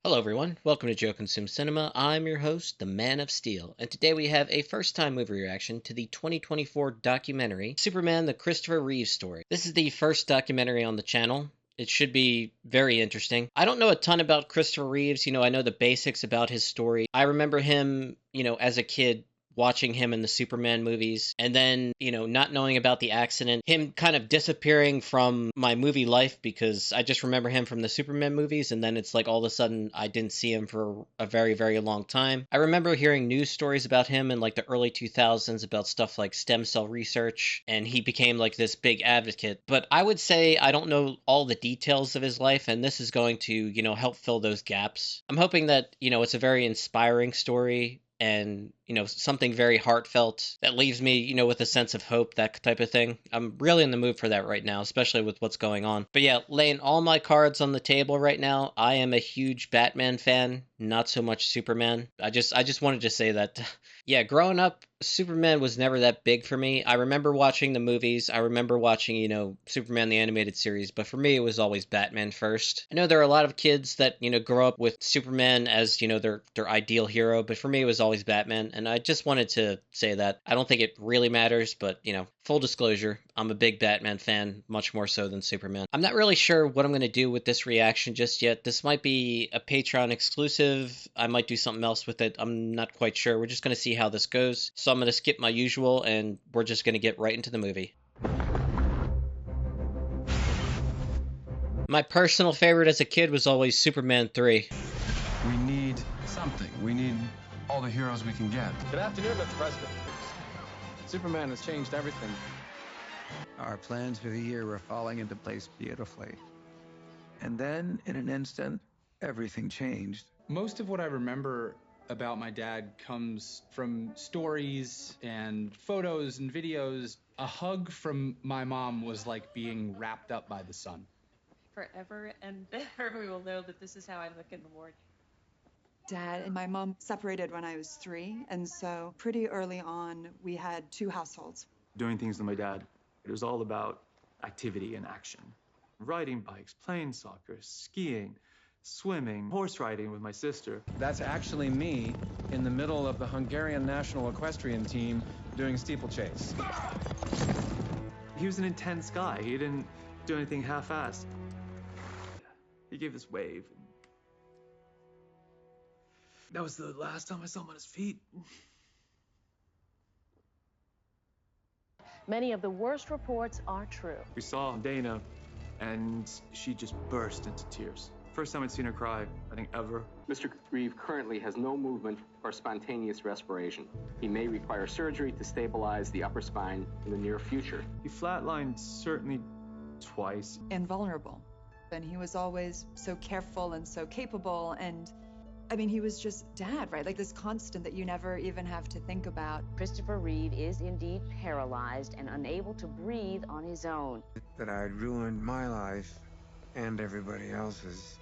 Hello, everyone. Welcome to Joe Consume Cinema. I'm your host, the Man of Steel, and today we have a first time movie reaction to the 2024 documentary Superman the Christopher Reeve Story. This is the first documentary on the channel. It should be very interesting. I don't know a ton about Christopher Reeves. I know the basics about his story. I remember him, as a kid watching him in the Superman movies, and then, not knowing about the accident, him kind of disappearing from my movie life because I just remember him from the Superman movies, and then it's like all of a sudden I didn't see him for a very, very long time. I remember hearing news stories about him in like the early 2000s about stuff like stem cell research, and he became like this big advocate. But I would say I don't know all the details of his life, and this is going to, help fill those gaps. I'm hoping that, it's a very inspiring story and something very heartfelt that leaves me with a sense of hope, that type of thing. I'm really in the mood for that right now, especially with what's going on. But yeah, laying all my cards on the table right now, I am a huge Batman fan, not so much Superman. I just wanted to say that yeah, growing up, Superman was never that big for me. I remember watching the movies. I remember watching, Superman the animated series, but for me it was always Batman first. I know there are a lot of kids that, grow up with Superman as, their ideal hero, but for me it was always Batman, and I just wanted to say that. I don't think it really matters, but, full disclosure, I'm a big Batman fan, much more so than Superman. I'm not really sure what I'm going to do with this reaction just yet. This might be a Patreon exclusive. I might do something else with it. I'm not quite sure. We're just going to see how this goes. So I'm going to skip my usual, and we're just going to get right into the movie. My personal favorite as a kid was always Superman 3. We need something. We need all the heroes we can get. Good afternoon, Mr. President. Superman has changed everything. Our plans for the year were falling into place beautifully. And then, in an instant, everything changed. Most of what I remember about my dad comes from stories and photos and videos. A hug from my mom was like being wrapped up by the sun. Forever and ever we will know that this is how I look in the morning. Dad and my mom separated when I was 3, and so pretty early on we had 2 households. Doing things with my dad, it was all about activity and action. Riding bikes, playing soccer, skiing, swimming, horse riding with my sister. That's actually me in the middle of the Hungarian national equestrian team doing steeplechase. He was an intense guy. He didn't do anything half-assed. He gave this wave. That was the last time I saw him on his feet. Many of the worst reports are true. We saw Dana, and she just burst into tears. First time I'd seen her cry, I think, ever. Mr. Reeve currently has no movement or spontaneous respiration. He may require surgery to stabilize the upper spine in the near future. He flatlined certainly twice. Invulnerable. And he was always so careful and so capable, and I mean, he was just Dad, right? Like this constant that you never even have to think about. Christopher Reeve is indeed paralyzed and unable to breathe on his own. That I'd ruined my life and everybody else's.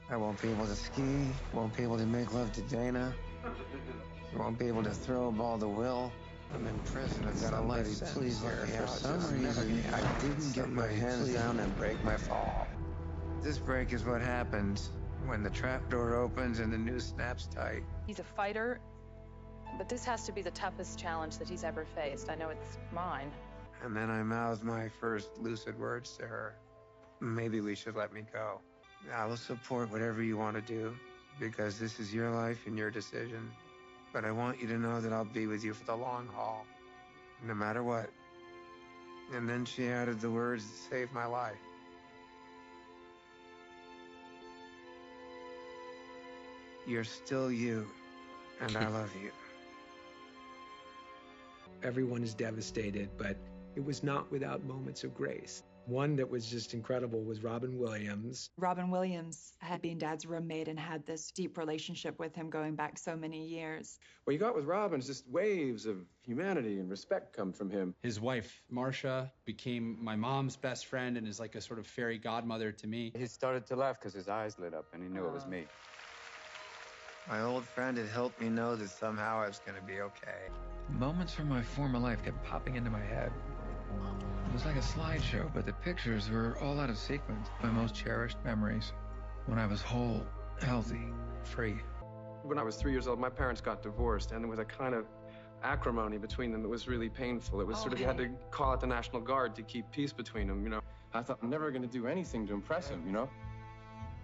I won't be able to ski, won't be able to make love to Dana, won't be able to throw a ball to Will. I'm in prison. I've got a life sentence. Please let me out. For some reason, I didn't get my hands down and break my fall. This break is what happens when the trapdoor opens and the noose snaps tight. He's a fighter, but this has to be the toughest challenge that he's ever faced. I know it's mine. And then I mouthed my first lucid words to her. Maybe we should let me go. I will support whatever you want to do, because this is your life and your decision. But I want you to know that I'll be with you for the long haul, no matter what. And then she added the words that saved my life. You're still you, and I love you. Everyone is devastated, but it was not without moments of grace. One that was just incredible was Robin Williams. Robin Williams had been Dad's roommate and had this deep relationship with him going back so many years. What you got with Robin is just waves of humanity and respect come from him. His wife, Marcia, became my mom's best friend and is like a sort of fairy godmother to me. He started to laugh because his eyes lit up and he knew it was me. My old friend had helped me know that somehow I was going to be okay. Moments from my former life kept popping into my head. It was like a slideshow, but the pictures were all out of sequence. My most cherished memories, when I was whole, healthy, free. When I was 3 years old, my parents got divorced, and there was a kind of acrimony between them that was really painful. It was sort of, you had to call out the National Guard to keep peace between them, you know. I thought I'm never going to do anything to impress him, you know?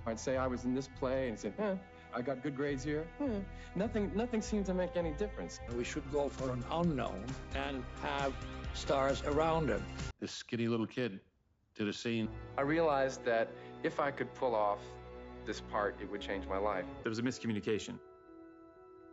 I'd say I was in this play and say, I got good grades here. Nothing seemed to make any difference. We should go for an unknown and have stars around him. This skinny little kid did a scene. I realized that if I could pull off this part, it would change my life. There was a miscommunication.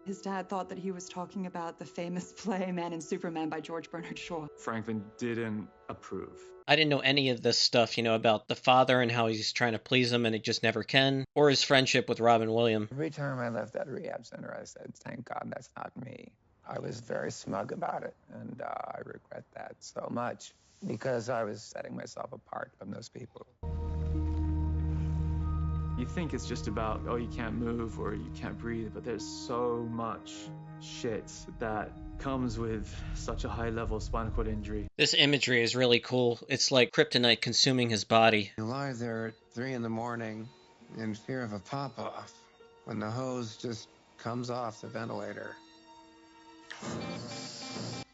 His dad thought that he was talking about the famous play Man and Superman by George Bernard Shaw. Franklin didn't approve. I didn't know any of this stuff, about the father and how he's trying to please him and it just never can, or his friendship with Robin Williams. Every time I left that rehab center, I said, thank God that's not me. I was very smug about it, and I regret that so much because I was setting myself apart from those people. You think it's just about, oh, you can't move or you can't breathe, but there's so much shit that comes with such a high level of spinal cord injury. This imagery is really cool. It's like kryptonite consuming his body. You lie there at 3 a.m. in fear of a pop-off when the hose just comes off the ventilator.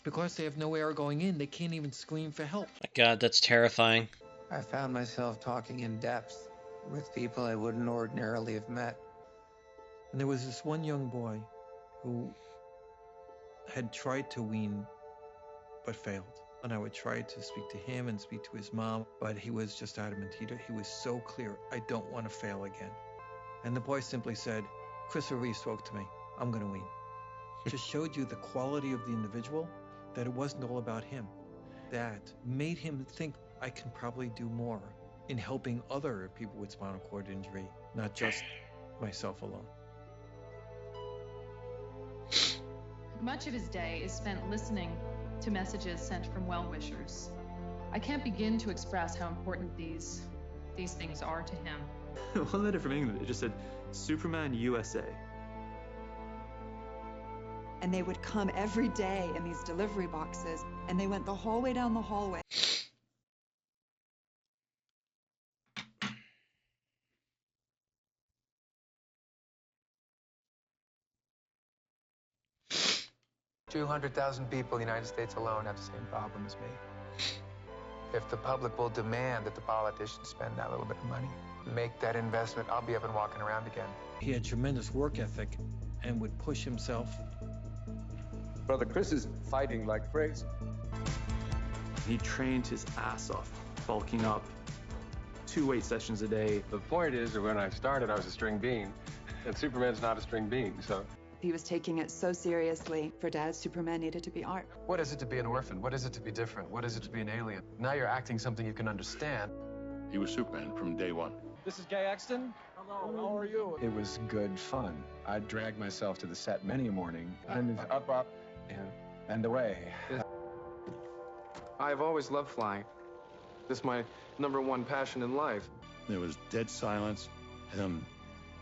Because they have no air going in, they can't even scream for help. My God, that's terrifying. I found myself talking in depth with people I wouldn't ordinarily have met. And there was this one young boy who had tried to wean, but failed. And I would try to speak to him and speak to his mom, but he was just adamant. He was so clear, I don't want to fail again. And the boy simply said, Christopher Reeve spoke to me, I'm going to wean. Just showed you the quality of the individual, that it wasn't all about him. That made him think, I can probably do more in helping other people with spinal cord injury, not just myself alone. Much of his day is spent listening to messages sent from well-wishers. I can't begin to express how important these things are to him. One letter from England, it just said, Superman USA. And they would come every day in these delivery boxes, and they went the whole way down the hallway. $200,000 people in the United States alone have the same problem as me. If the public will demand that the politicians spend that little bit of money, make that investment, I'll be up and walking around again. He had tremendous work ethic and would push himself. Brother Chris is fighting like crazy. He trained his ass off, bulking up, 2 weight sessions a day. The point is that when I started, I was a string bean, and Superman's not a string bean, so. He was taking it so seriously. For Dad, Superman needed to be art. What is it to be an orphan? What is it to be different? What is it to be an alien? Now you're acting something you can understand. He was Superman from day one. This is Gay Exton. Hello, how are you? It was good fun. I dragged myself to the set many a morning, and up, and away. I've always loved flying. This is my #1 passion in life. There was dead silence, and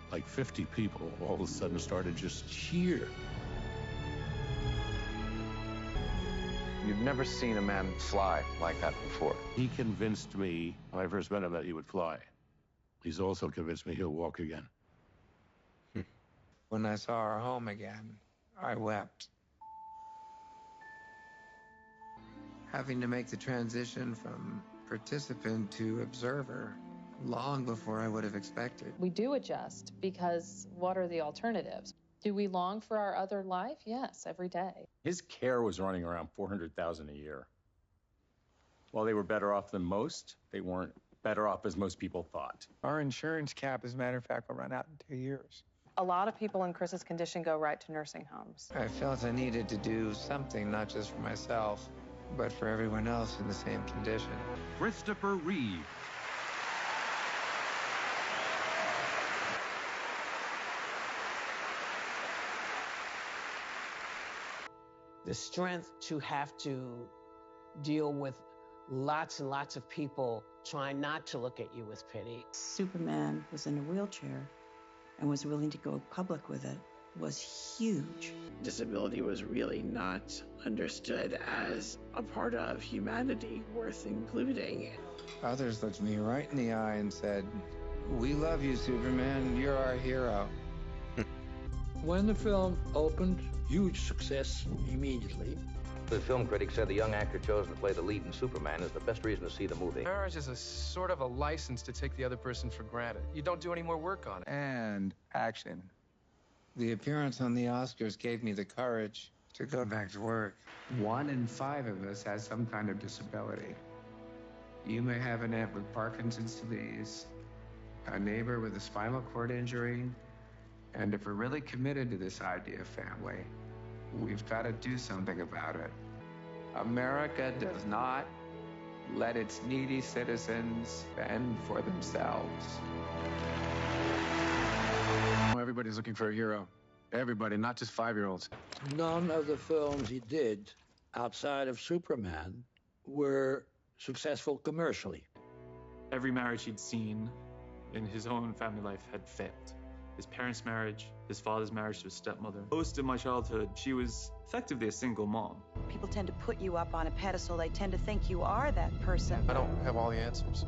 like 50 people all of a sudden started just cheer. You've never seen a man fly like that before. He convinced me when I first met him that he would fly. He's also convinced me he'll walk again. When I saw our home again, I wept. Having to make the transition from participant to observer long before I would have expected. We do adjust because what are the alternatives? Do we long for our other life? Yes, every day. His care was running around $400,000 a year. While they were better off than most, they weren't better off as most people thought. Our insurance cap, as a matter of fact, will run out in 2 years. A lot of people in Chris's condition go right to nursing homes. I felt I needed to do something, not just for myself, but for everyone else in the same condition. Christopher Reeve. The strength to have to deal with lots and lots of people trying not to look at you with pity. Superman was in a wheelchair and was willing to go public with it was huge. Disability was really not understood as a part of humanity worth including. Others looked me right in the eye and said, "We love you, Superman. You're our hero." When the film opened, huge success immediately. The film critic said the young actor chosen to play the lead in Superman is the best reason to see the movie. Marriage is a sort of a license to take the other person for granted. You don't do any more work on it. And action. The appearance on the Oscars gave me the courage to go back to work. 1 in 5 of us has some kind of disability. You may have an aunt with Parkinson's disease, a neighbor with a spinal cord injury, and if we're really committed to this idea of family, we've got to do something about it. America does not let its needy citizens fend for themselves. Everybody's looking for a hero. Everybody, not just 5-year-olds. None of the films he did outside of Superman were successful commercially. Every marriage he'd seen in his own family life had failed. His parents' marriage, his father's marriage to his stepmother. Most of my childhood, she was effectively a single mom. People tend to put you up on a pedestal. They tend to think you are that person. I don't have all the answers.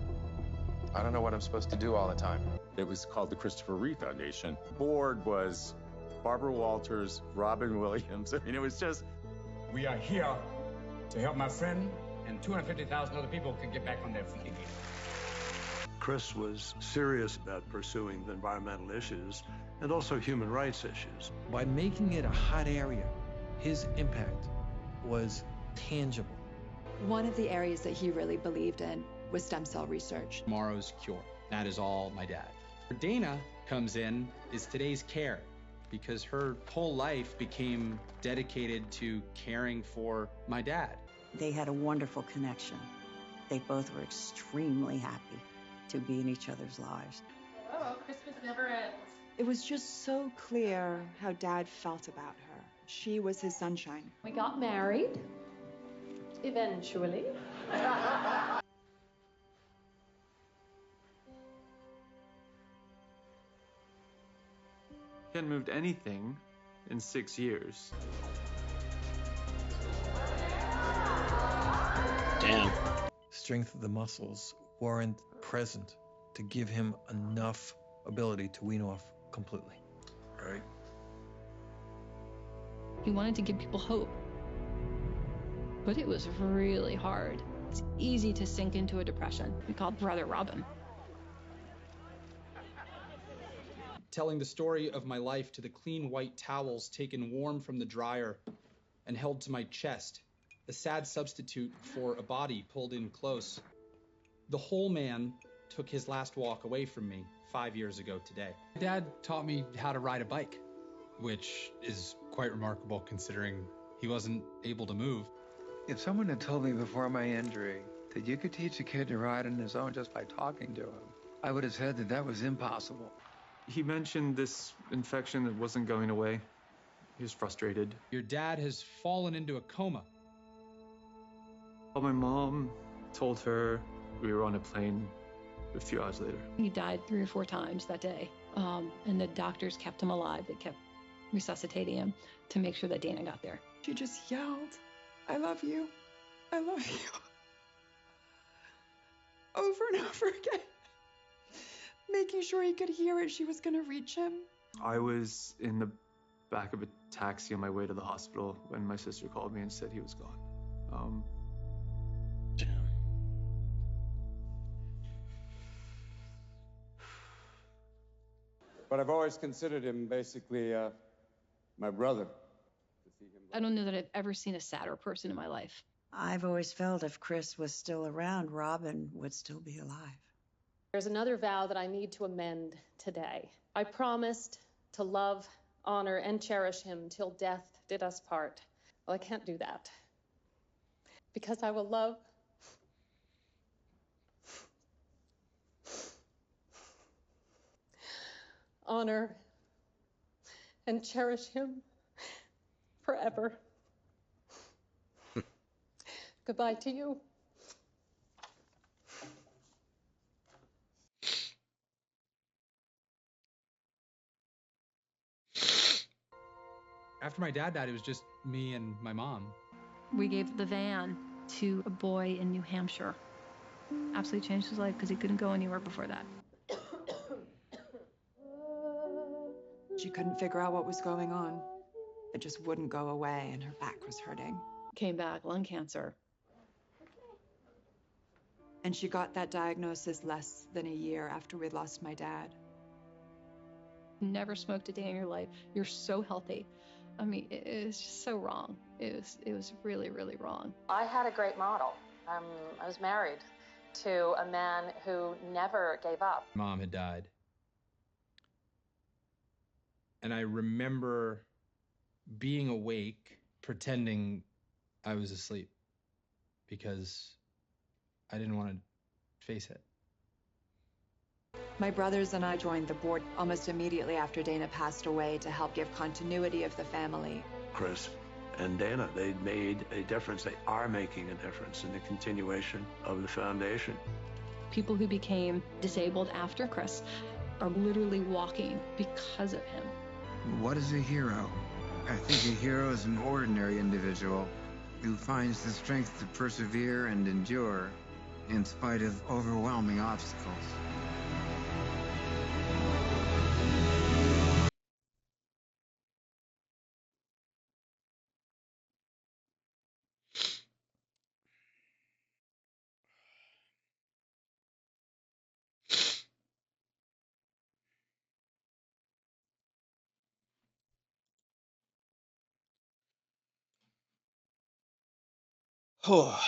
I don't know what I'm supposed to do all the time. It was called the Christopher Reeve Foundation. The board was Barbara Walters, Robin Williams. I mean, it was just... We are here to help my friend, and 250,000 other people can get back on their feet again. Chris was serious about pursuing the environmental issues and also human rights issues. By making it a hot area, his impact was tangible. One of the areas that he really believed in was stem cell research. Tomorrow's cure. That is all my dad. Dana comes in is today's care, because her whole life became dedicated to caring for my dad. They had a wonderful connection. They both were extremely happy to be in each other's lives. Oh, Christmas never ends. It was just so clear how Dad felt about her. She was his sunshine. We got married. Eventually. He hadn't moved anything in 6 years. Damn. Strength of the muscles weren't present to give him enough ability to wean off completely. Right. He wanted to give people hope. But it was really hard. It's easy to sink into a depression. We called Brother Robin. Telling the story of my life to the clean white towels taken warm from the dryer and held to my chest, a sad substitute for a body pulled in close. The whole man took his last walk away from me 5 years ago today. Dad taught me how to ride a bike, which is quite remarkable considering he wasn't able to move. If someone had told me before my injury that you could teach a kid to ride on his own just by talking to him, I would have said that that was impossible. He mentioned this infection that wasn't going away. He was frustrated. Your dad has fallen into a coma. My mom told her we were on a plane a few hours later. He died 3 or 4 times that day. And the doctors kept him alive. They kept resuscitating him to make sure that Dana got there. She just yelled, "I love you. I love you." Over and over again. Making sure he could hear it. She was going to reach him. I was in the back of a taxi on my way to the hospital when my sister called me and said he was gone. But I've always considered him basically my brother. I don't know that I've ever seen a sadder person in my life. I've always felt if Chris was still around, Robin would still be alive. There's another vow that I need to amend today. I promised to love, honor, and cherish him till death did us part. Well, I can't do that. Because I will love, honor, and cherish him forever. Goodbye to you. After my dad died, it was just me and my mom. We gave the van to a boy in New Hampshire. Absolutely changed his life because he couldn't go anywhere before that. She couldn't figure out what was going on. It just wouldn't go away, and her back was hurting. Came back, lung cancer. And she got that diagnosis less than a year after we'd lost my dad. Never smoked a day in your life. You're so healthy. I mean, it was just so wrong. It was really, really wrong. I had a great model. I was married to a man who never gave up. Mom had died. And I remember being awake, pretending I was asleep because I didn't want to face it. My brothers and I joined the board almost immediately after Dana passed away to help give continuity of the family. Chris and Dana, they made a difference. They are making a difference in the continuation of the foundation. People who became disabled after Chris are literally walking because of him. What is a hero? I think a hero is an ordinary individual who finds the strength to persevere and endure in spite of overwhelming obstacles. Oh.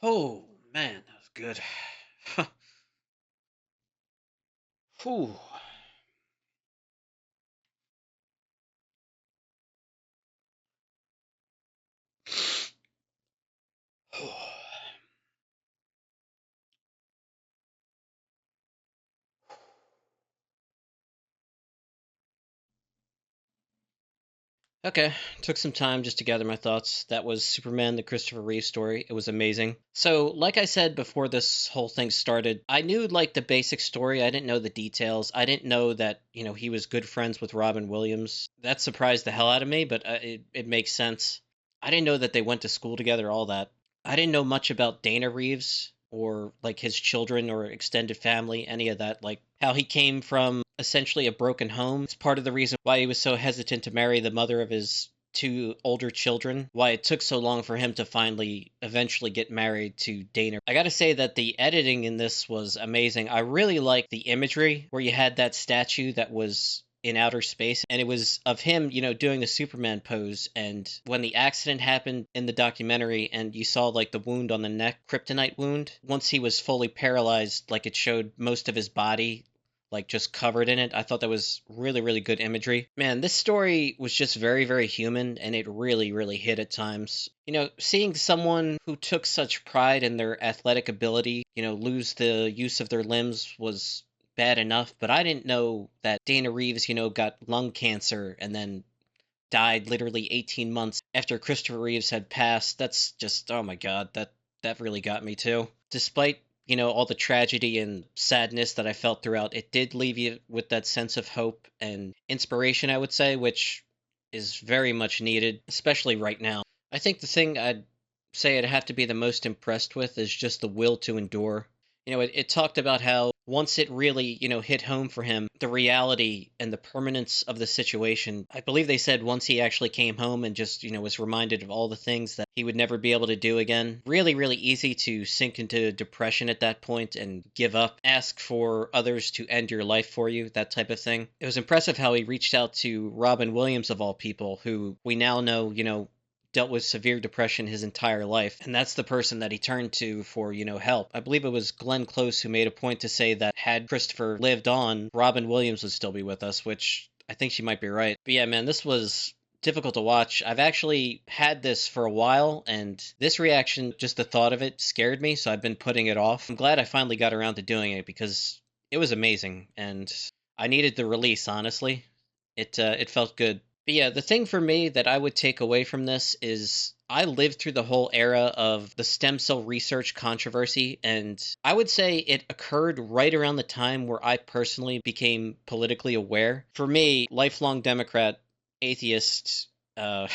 Oh, man, that was good. Whew. Okay, took some time just to gather my thoughts. That was Superman, the Christopher Reeve story. It was amazing. So, like I said before this whole thing started, I knew like the basic story. I didn't know the details. I didn't know that, he was good friends with Robin Williams. That surprised the hell out of me, but it makes sense. I didn't know that they went to school together, all that. I didn't know much about Dana Reeves or like his children or extended family, any of that, like how he came from essentially a broken home. It's part of the reason why he was so hesitant to marry the mother of his two older children, why it took so long for him to finally eventually get married to Dana. I gotta say that the editing in this was amazing. I really liked the imagery where you had that statue that was in outer space, and it was of him, doing the Superman pose. And when the accident happened in the documentary and you saw like the wound on the neck, kryptonite wound, once he was fully paralyzed, like it showed most of his body like just covered in it. I thought that was really, really good imagery. Man, this story was just very, very human, and it really, really hit at times. Seeing someone who took such pride in their athletic ability, lose the use of their limbs was bad enough, but I didn't know that Dana Reeves, got lung cancer and then died literally 18 months after Christopher Reeves had passed. That's just, oh my God, that really got me too. Despite, all the tragedy and sadness that I felt throughout, it did leave you with that sense of hope and inspiration, I would say, which is very much needed, especially right now. I think the thing I'd say I'd have to be the most impressed with is just the will to endure. It talked about how once it really, hit home for him, the reality and the permanence of the situation. I believe they said once he actually came home and just, was reminded of all the things that he would never be able to do again. Really, really easy to sink into depression at that point and give up, ask for others to end your life for you, that type of thing. It was impressive how he reached out to Robin Williams, of all people, who we now know, dealt with severe depression his entire life, and that's the person that he turned to for, help. I believe it was Glenn Close who made a point to say that had Christopher lived on, Robin Williams would still be with us, which I think she might be right. But yeah, man, this was difficult to watch. I've actually had this for a while, and this reaction, just the thought of it, scared me, so I've been putting it off. I'm glad I finally got around to doing it because it was amazing, and I needed the release, honestly. It felt good. But But yeah, the thing for me that I would take away from this is I lived through the whole era of the stem cell research controversy, and I would say it occurred right around the time where I personally became politically aware. For me, lifelong Democrat, atheist, I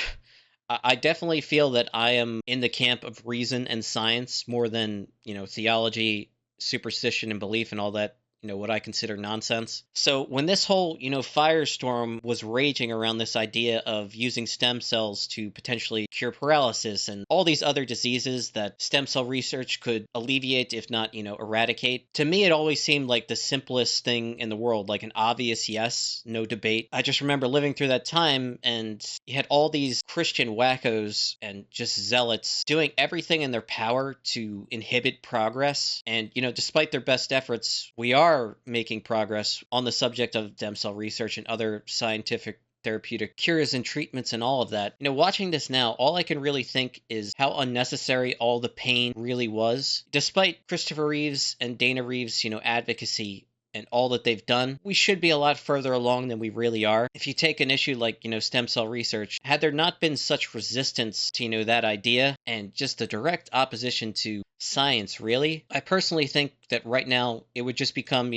definitely feel that I am in the camp of reason and science more than, theology, superstition, and belief and all that, what I consider nonsense. So when this whole, firestorm was raging around this idea of using stem cells to potentially cure paralysis and all these other diseases that stem cell research could alleviate, if not, eradicate, to me it always seemed like the simplest thing in the world, like an obvious yes, no debate. I just remember living through that time, and you had all these Christian wackos and just zealots doing everything in their power to inhibit progress. And, despite their best efforts, we are making progress on the subject of stem cell research and other scientific therapeutic cures and treatments and all of that. Watching this now, all I can really think is how unnecessary all the pain really was. Despite Christopher Reeves and Dana Reeves, advocacy and all that they've done, we should be a lot further along than we really are. If you take an issue like, stem cell research, had there not been such resistance to, that idea and just the direct opposition to science, really, I personally think that right now it would just become,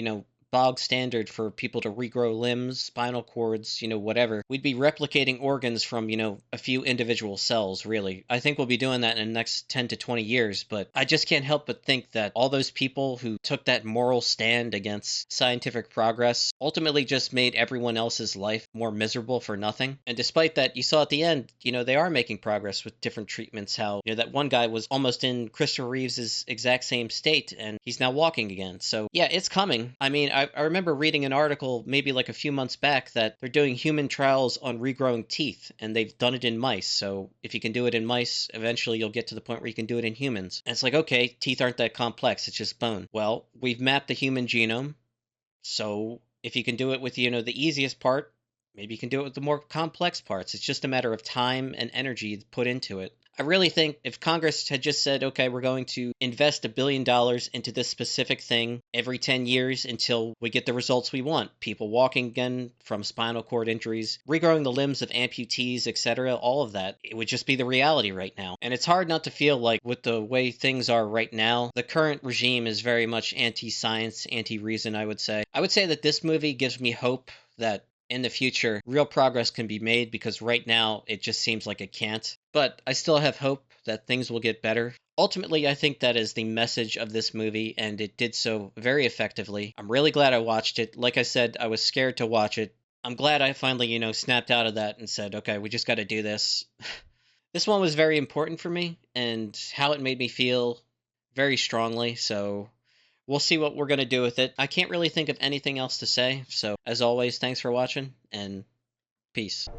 bog standard for people to regrow limbs, spinal cords, whatever. We'd be replicating organs from, a few individual cells, really. I think we'll be doing that in the next 10 to 20 years, but I just can't help but think that all those people who took that moral stand against scientific progress ultimately just made everyone else's life more miserable for nothing. And despite that, you saw at the end, they are making progress with different treatments, how, that one guy was almost in Christopher Reeves's exact same state, and he's now walking again. So yeah, it's coming. I mean, I remember reading an article maybe like a few months back that they're doing human trials on regrowing teeth, and they've done it in mice. So if you can do it in mice, eventually you'll get to the point where you can do it in humans. And it's like, okay, teeth aren't that complex. It's just bone. Well, we've mapped the human genome. So if you can do it with, the easiest part, maybe you can do it with the more complex parts. It's just a matter of time and energy put into it. I really think if Congress had just said, okay, we're going to invest $1 billion into this specific thing every 10 years until we get the results we want, people walking again from spinal cord injuries, regrowing the limbs of amputees, etc., all of that, it would just be the reality right now. And it's hard not to feel like with the way things are right now, the current regime is very much anti-science, anti-reason, I would say. I would say that this movie gives me hope that in the future, real progress can be made, because right now it just seems like it can't. But I still have hope that things will get better. Ultimately, I think that is the message of this movie, and it did so very effectively. I'm really glad I watched it. Like I said, I was scared to watch it. I'm glad I finally, snapped out of that and said, okay, we just got to do this. This one was very important for me, and how it made me feel very strongly, so we'll see what we're going to do with it. I can't really think of anything else to say, so as always, thanks for watching, and peace.